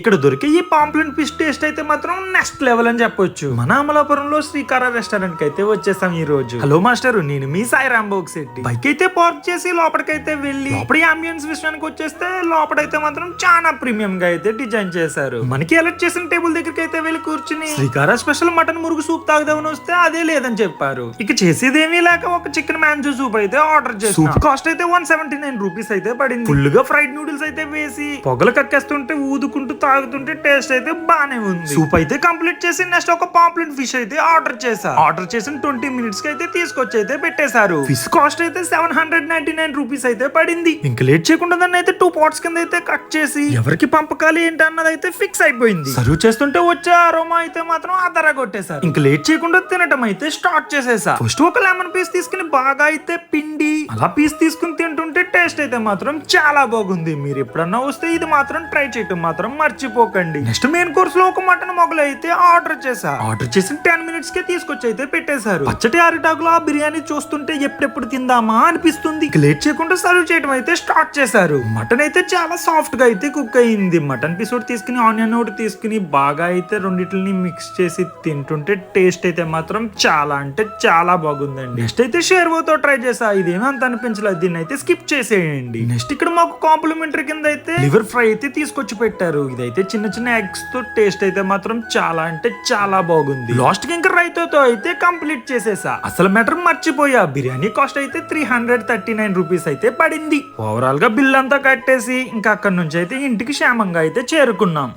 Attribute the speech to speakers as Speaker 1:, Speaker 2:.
Speaker 1: ఇక్కడ దొరికే ఈ పాంప్లెట్ ఫిష్ టేస్ట్ అయితే మాత్రం నెక్స్ట్ లెవెల్ అని చెప్పొచ్చు. మన అమలాపురంలో శ్రీకార రెస్టారెంట్ కి అయితే వచ్చేసాం ఈ రోజు. హలో మాస్టర్, నేను మీ సాయి రాంబాబు శెట్టి. బైక్ అయితే పార్క్ చేసి లోపలికైతే వెళ్ళి లోపలి అంబియన్స్ విషయానికి వచ్చేస్తే లోపలైతే మాత్రం చాలా ప్రీమియం గా అయితే డిజైన్ చేశారు. మనకి ఎలక్ట్ చేసిన టేబుల్ దగ్గరికి అయితే వెళ్ళి కూర్చుని శ్రీకార స్పెషల్ మటన్ మురుగు సూప్ తాగుదామని వస్తే అదే లేదని చెప్పారు. ఇక చేసేదేమీ లేక ఒక చికెన్ మ్యాంజో సూప్ అయితే ఆర్డర్ చేసి సూప్ కాస్ట్ అయితే 179 రూపీస్ అయితే పడింది. ఫుల్ గా ఫ్రైడ్ నూడిల్స్ అయితే వేసి పొగలు కక్కేస్తుంటే ఊదుకుంటూ తాగుతుంటే టేస్ట్ అయితే బానే ఉంది. సూప్ అయితే కంప్లీట్ చేసి నెక్స్ట్ ఒక పాంప్లెట్ ఫిష్ అయితే ఆర్డర్ చేశా. ఆర్డర్ చేసిన 20 మినిట్స్ కి అయితే తీసుకొచ్చి అయితే పెట్టేశారు. ఫిష్ కాస్ట్ అయితే 799 రూపీస్ అయితే పడింది. ఇంకా లేట్ చేయకుండా దాన్ని అయితే 2 పార్ట్స్ కింద అయితే కట్ చేసి ఎవరికి పంపకాలి ఏంటి అన్నది అయితే ఫిక్స్ అయిపోయింది. సర్వ్ చేస్తుంటే వచ్చే అరోమా అయితే మాత్రం అదర కొట్టేశారు. ఇంకా లేట్ చేయకుండా తినటం అయితే స్టార్ట్ చేసేసా. ఫస్ట్ ఒక లెమన్ పీస్ తీసుకుని బాగా అయితే పిండి అలా పీస్ తీసుకుని తింటుంటే టేస్ట్ అయితే మాత్రం చాలా బాగుంది. మీరు ఎప్పుడన్నా వస్తే ఇది మాత్రం ట్రై చేయటం మాత్రం మర్చిపోకండి. నెక్స్ట్ మెయిన్ కోర్స్ లో ఒక మటన్ మొగలు అయితే ఆర్డర్ చేశా. ఆర్డర్ చేసిన 10 మినిట్స్ కి తీసుకొచ్చి అయితే పెట్టేశారు. పచ్చటి అరిటాకులో ఆ బిర్యానీ చూస్తుంటే ఎప్పుడెప్పుడు తిందామా అనిపిస్తుంది. లేట్ చేయకుండా సర్వ్ చేయడం అయితే స్టార్ట్ చేశారు. మటన్ అయితే చాలా సాఫ్ట్ గా అయితే కుక్ అయింది. మటన్ పీస్ ఒకటి తీసుకుని ఆనియన్ ఒకటి తీసుకుని బాగా అయితే రెండిటిని మిక్స్ చేసి తింటుంటే టేస్ట్ అయితే మాత్రం చాలా అంటే చాలా బాగుందండి. నెక్స్ట్ అయితే షేర్వాతో ట్రై చేసా. ఇదేమీ అంత అనిపించలేదు, దీన్ని అయితే స్కిప్ చేసేయండి. నెక్స్ట్ ఇక్కడ మాకు కాంప్లిమెంటరీ కింద అయితే లివర్ ఫ్రై అయితే తీసుకొచ్చి పెట్టారు. ఇదైతే చిన్న చిన్న ఎగ్స్ తో టేస్ట్ అయితే మాత్రం చాలా అంటే చాలా బాగుంది. లాస్ట్ కి ఇంకా రైతాతో అయితే కంప్లీట్ చేసేసా. అసలు మ్యాటర్ మర్చిపోయా, బిర్యానీ కాస్ట్ అయితే 339 రూపీస్ అయితే పడింది. ఓవరాల్ గా బిల్ అంతా కట్టేసి ఇంకా అక్కడ నుంచి అయితే ఇంటికి క్షేమంగా అయితే చేరుకున్నాం.